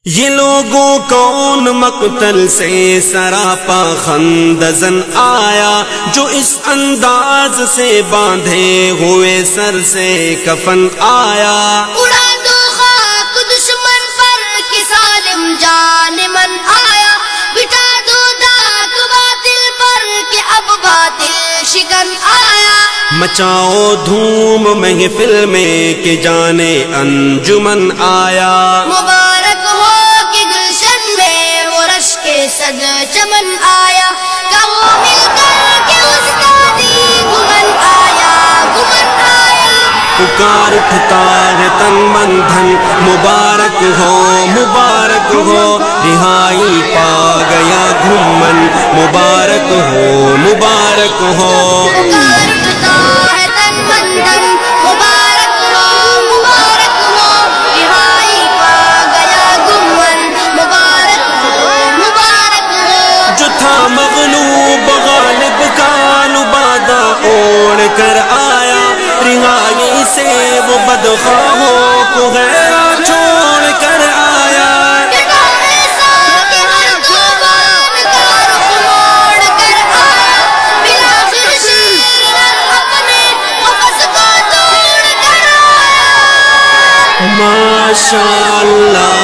یہ لوگوں کون مقتل سے سراپا خندزن آیا، جو اس انداز سے باندھے ہوئے سر سے کفن آیا۔ اڑا دو خاک دشمن پر کہ سالم جان من آیا، بٹا دو داغ باطل پر کہ اب باطل شکن آیا۔ مچاؤ دھوم محفل میں کہ جانے انجمن آیا۔ مبارک ہو کہ گلشن میں وہ رش کے صد چمن آیا، کہو مل کر کہ استادی گمن آیا، گمن آیا۔ پکار اٹھتا ہے تن من دھن، مبارک ہو مبارک ہو، رہائی پا گیا گھومن، مبارک ہو مبارک ہو۔ پکار اٹھتا ہے تن من دھن، مبارک ہو مبارک ہو، رہائی پا گیا گمن، مبارک ہو مبارک ہو۔ جو تھا مغلوب غالب کا لبادہ اوڑھ کر آیا، رہائی سے وہ بدخواہوں کو غیرہ چھوڑ کر آیا۔ ماشاء اللہ۔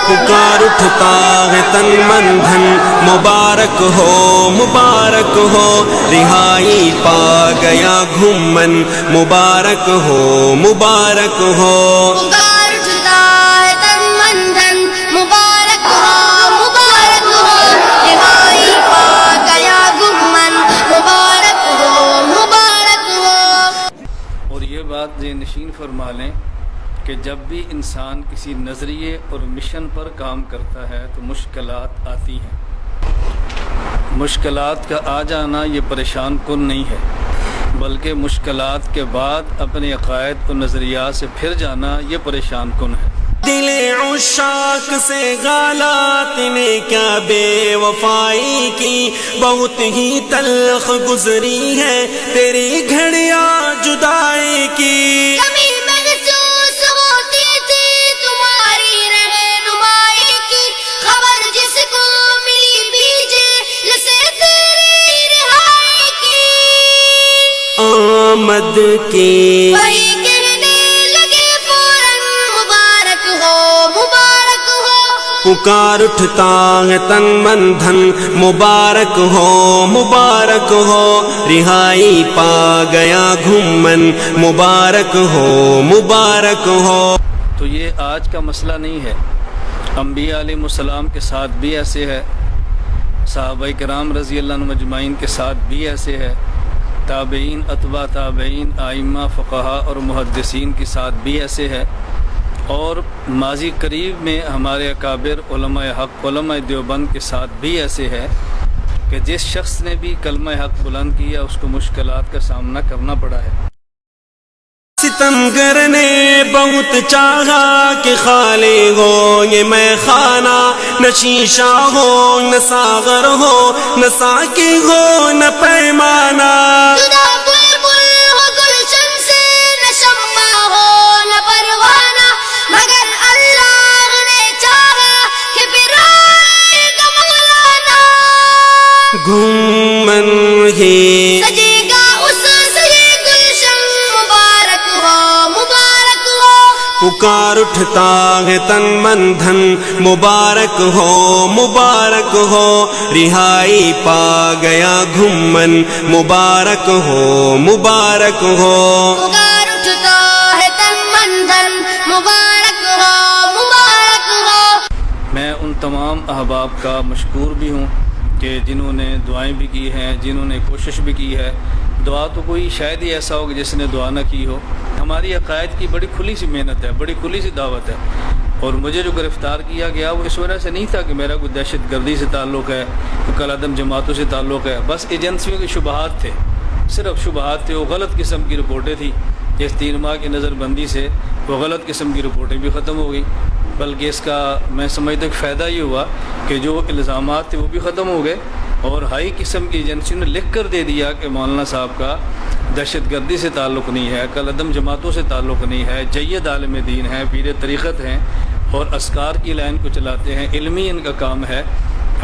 پکار اٹھتا ہے تن من دھن، مبارک ہو مبارک ہو، رہائی پا گیا گھومن، مبارک ہو مبارک ہو۔ پکار اٹھتا ہے تن من دھن، مبارک ہو مبارک ہو، رہائی پا گیا گمن، مبارک ہو مبارک ہو۔ اور یہ بات ذہن نشین فرما لیں کہ جب بھی انسان کسی نظریے اور مشن پر کام کرتا ہے تو مشکلات آتی ہیں۔ مشکلات کا آ جانا یہ پریشان کن نہیں ہے، بلکہ مشکلات کے بعد اپنے عقائد و نظریات سے پھر جانا یہ پریشان کن ہے۔ دل عشاق سے غالات نے کیا بے وفائی کی، بہت ہی تلخ گزری ہے تیری گھڑیاں جدائی کی۔ کمی محسوس ہوتی تھی تمہاری رہنمائی کی، خبر جس کو ملی بیجے سے تیری رہائی کی، آمد کی وہی کہنے لگے فوراً مبارک ہو مبارک ہو۔ پکار اٹھتا ہے تن من دھن، مبارک ہو مبارک ہو، رہائی پا گیا گھومن، مبارک ہو مبارک ہو۔ تو یہ آج کا مسئلہ نہیں ہے، انبیاء علیہ السلام کے ساتھ بھی ایسے ہے، صحابہ کرام رضی اللہ عنہم اجمعین کے ساتھ بھی ایسے ہے، تابعین اتباع تابعین ائمہ فقہا اور محدثین کے ساتھ بھی ایسے ہے، اور ماضی قریب میں ہمارے اکابر علماء حق علماء دیوبند کے ساتھ بھی ایسے ہے کہ جس شخص نے بھی کلمہ حق بلند کیا اس کو مشکلات کا سامنا کرنا پڑا ہے۔ ستمگر نے بہت چاہا کہ خالی ہو یہ میں خانہ، نہ شیشہ ہو نہ ساغر ہو، نہ ساقی ہو نہ پیمانہ۔ جدا بلبل ہو گلشن سے، نہ شمع ہو نہ پروانہ، مگر اللہ نے چاہا کہ پھر آئے گا مولانا۔ گھومن ہی سجے گا اس سے یہ گلشن، مبارک ہو مبارک ہو۔ پکار اٹھتا ہے تن من دھن، مبارک ہو مبارک ہو، رہائی پا گیا گھومن، مبارک ہو مبارک ہو۔ پکار اٹھتا ہے تن من دھن، مبارک ہو مبارک ہو۔ میں ان تمام احباب کا مشکور بھی ہوں کہ جنہوں نے دعائیں بھی کی ہیں، جنہوں نے کوشش بھی کی ہے۔ دعا تو کوئی شاید ہی ایسا ہو کہ جس نے دعا نہ کی ہو۔ ہماری عقائد کی بڑی کھلی سی محنت ہے، بڑی کھلی سی دعوت ہے، اور مجھے جو گرفتار کیا گیا وہ اس وجہ سے نہیں تھا کہ میرا کوئی دہشت گردی سے تعلق ہے، کوئی کل عدم جماعتوں سے تعلق ہے، بس ایجنسیوں کے شبہات تھے، صرف شبہات تھے۔ وہ غلط قسم کی رپورٹیں تھیں، اس 3 ماہ کی نظر بندی سے وہ غلط قسم کی رپورٹیں بھی ختم ہو گئی، بلکہ اس کا میں سمجھتا کہ فائدہ یہ ہوا کہ جو الزامات تھے وہ بھی ختم ہو گئے، اور ہائی قسم کی ایجنسی نے لکھ کر دے دیا کہ مولانا صاحب کا دہشت گردی سے تعلق نہیں ہے، کل عدم جماعتوں سے تعلق نہیں ہے، جید عالم دین ہیں، پیر طریقت ہیں اور اسکار کی لائن کو چلاتے ہیں، علمی ان کا کام ہے،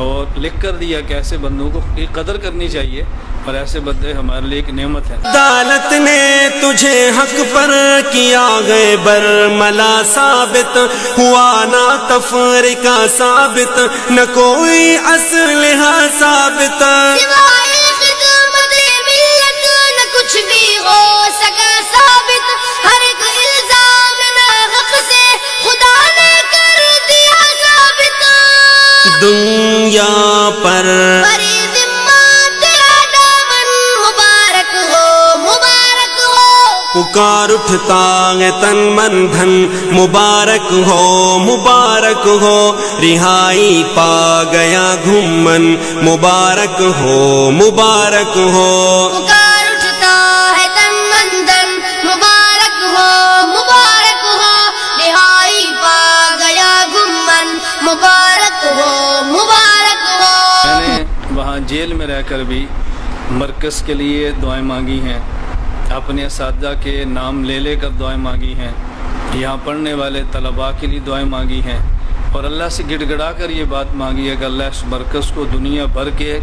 اور لکھ کر دیا کہ ایسے بندوں کو قدر کرنی چاہیے اور ایسے بندے ہمارے لیے ایک نعمت ہے۔ عدالت نے تجھے حق پر کیا گئے برملا ثابت، ہوا نہ تفریقہ ثابت، نہ کوئی اسلحہ ثابت، سوائے خدمت ملت نہ کچھ بھی ہو سکا ثابت، ہر ایک الزام ناحق سے خدا نے کر دیا ثابت، دنیا پر بری ذمہ تیرا دامن مبارک ہو، مبارک ہو، پکار اٹھتا ہے تن من دھن، مبارک ہو مبارک ہو، رہائی پا گیا گھمن، مبارک ہو مبارک ہو، پکار اٹھتا ہے تن من دھن، مبارک ہو، مبارک ہو، رہائی پا گیا گمن، مبارک ہو، مبارک ہو۔ میں نے وہاں جیل میں رہ کر بھی مرکز کے لیے دعائیں مانگی ہیں، اپنے اساتذہ کے نام لے کر دعائیں مانگی ہیں، یہاں پڑھنے والے طلباء کے لیے دعائیں مانگی ہیں، اور اللہ سے گڑ گڑا کر یہ بات مانگی ہے کہ اللہ اس مرکز کو دنیا بھر کے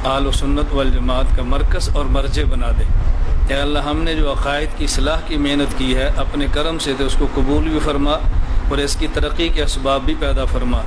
اہل و سنت والجماعت کا مرکز اور مرجع بنا دے۔ اے اللہ، ہم نے جو عقائد کی اصلاح کی محنت کی ہے اپنے کرم سے تو اس کو قبول بھی فرما اور اس کی ترقی کے اسباب بھی پیدا فرما۔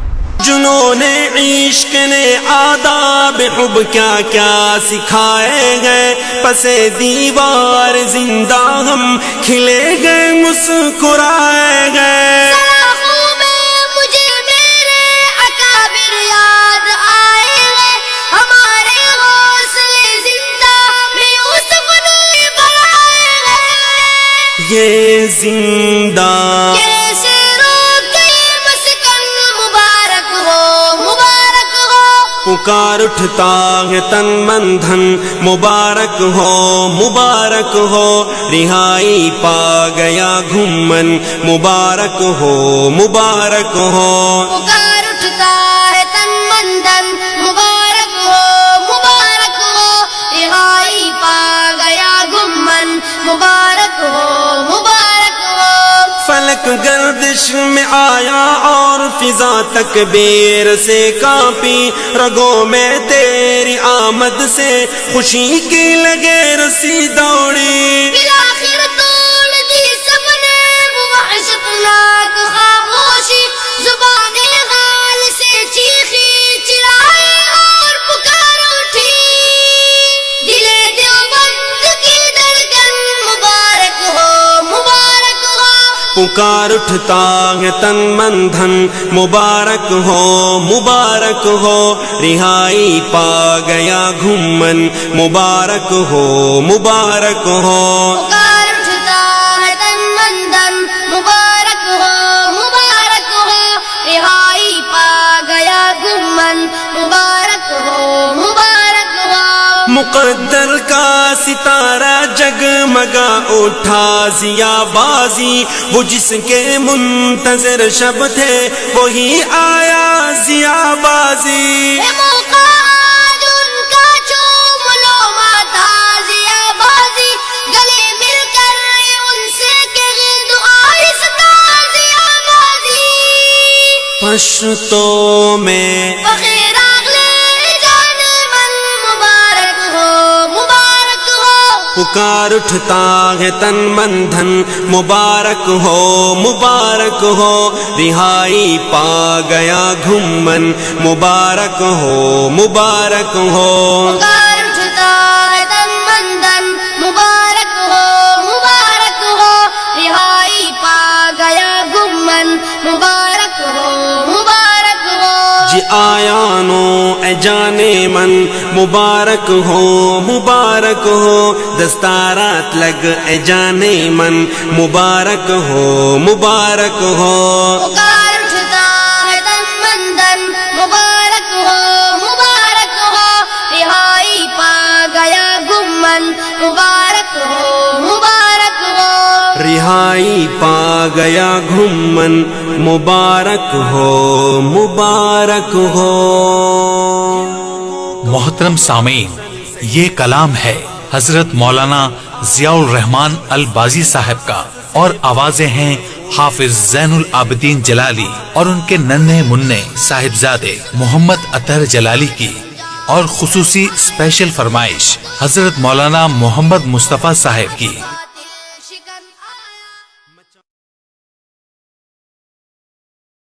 جنون عشق نے آداب حب کیا کیا سکھائے گئے، پس دیوار زندہ ہم کھلے گئے مسکرائے گئے، سلاخوں میں مجھے میرے اکابر یاد آئے ہیں، ہمارے حوصلے زندہ میں یوسف نے بڑھائے ہیں، یہ زندہ کیسے روکے مسکن مبارک ہو، مبارک ہو، پکار اٹھتا ہے تن من دھن، مبارک ہو مبارک ہو، رہائی پا گیا گھمن، مبارک ہو مبارک ہو، پکار اٹھتا ہے تن من دھن، مبارک ہو، مبارک ہو، رہائی پا گیا گمن، مبارک ہو، مبارک ہو، فلک گردش میں آیا اور فضا تکبیر سے کانپی، رگوں میں تیری آمد سے خوشی کی لگے رسی دوڑی، بالآخر توڑ دی سب نے وہ وحشتناک خاموشی، زبان غال سے چیخی چلائے اور پکار اٹھی، دل دیوبند کی دھڑکن مبارک ہو، مبارک ہو، پکار اٹھتا ہے تن من دھن، مبارک ہو مبارک ہو، رہائی پا گیا گھمن، مبارک ہو مبارک ہو، پکار اٹھتا ہے تن من دھن، مبارک ہو، مبارک ہو، رہائی پا گیا گمن، مبارک ہو، مبارک ہو، مقدر کا ستارہ جگمگا اٹھا ضیا بازی، وہ جس کے منتظر شب تھے وہی آیا ضیا بازی، یہ موقع آج ان کا چوم لو ماتا ضیا بازی، گلے مل کر ان سے کہ دعا استا ضیا بازی، پشتوں میں بخیر اگلے جان من مبارک ہو، مبارک ہو، پکار اٹھتا ہے تن من دھن، مبارک ہو مبارک ہو، رہائی پا گیا گھمن، مبارک ہو مبارک ہو، پکار اٹھتا ہے تن من دھن، مبارک ہو، مبارک ہو، رہائی پا گیا گمن، مبارک ہو، مبارک ہو، جی آیا نو اے جانے من، مبارک ہو مبارک ہو، دستارات لگ اے جانے من، مبارک ہو مبارک ہو، پکار اٹھتا ہے تن من دھن، مبارک ہو، مبارک ہو، رہائی پا گیا گمن، مبارک ہو، مبارک ہو، رہائی پا گیا گھمن، مبارک ہو مبارک ہو۔ محترم سامعین، یہ کلام ہے حضرت مولانا ضیاء الرحمان البازی صاحب کا، اور آوازیں ہیں حافظ زین العابدین جلالی اور ان کے ننھے منع صاحبزادے محمد اطہر جلالی کی، اور خصوصی اسپیشل فرمائش حضرت مولانا محمد مصطفیٰ صاحب کی۔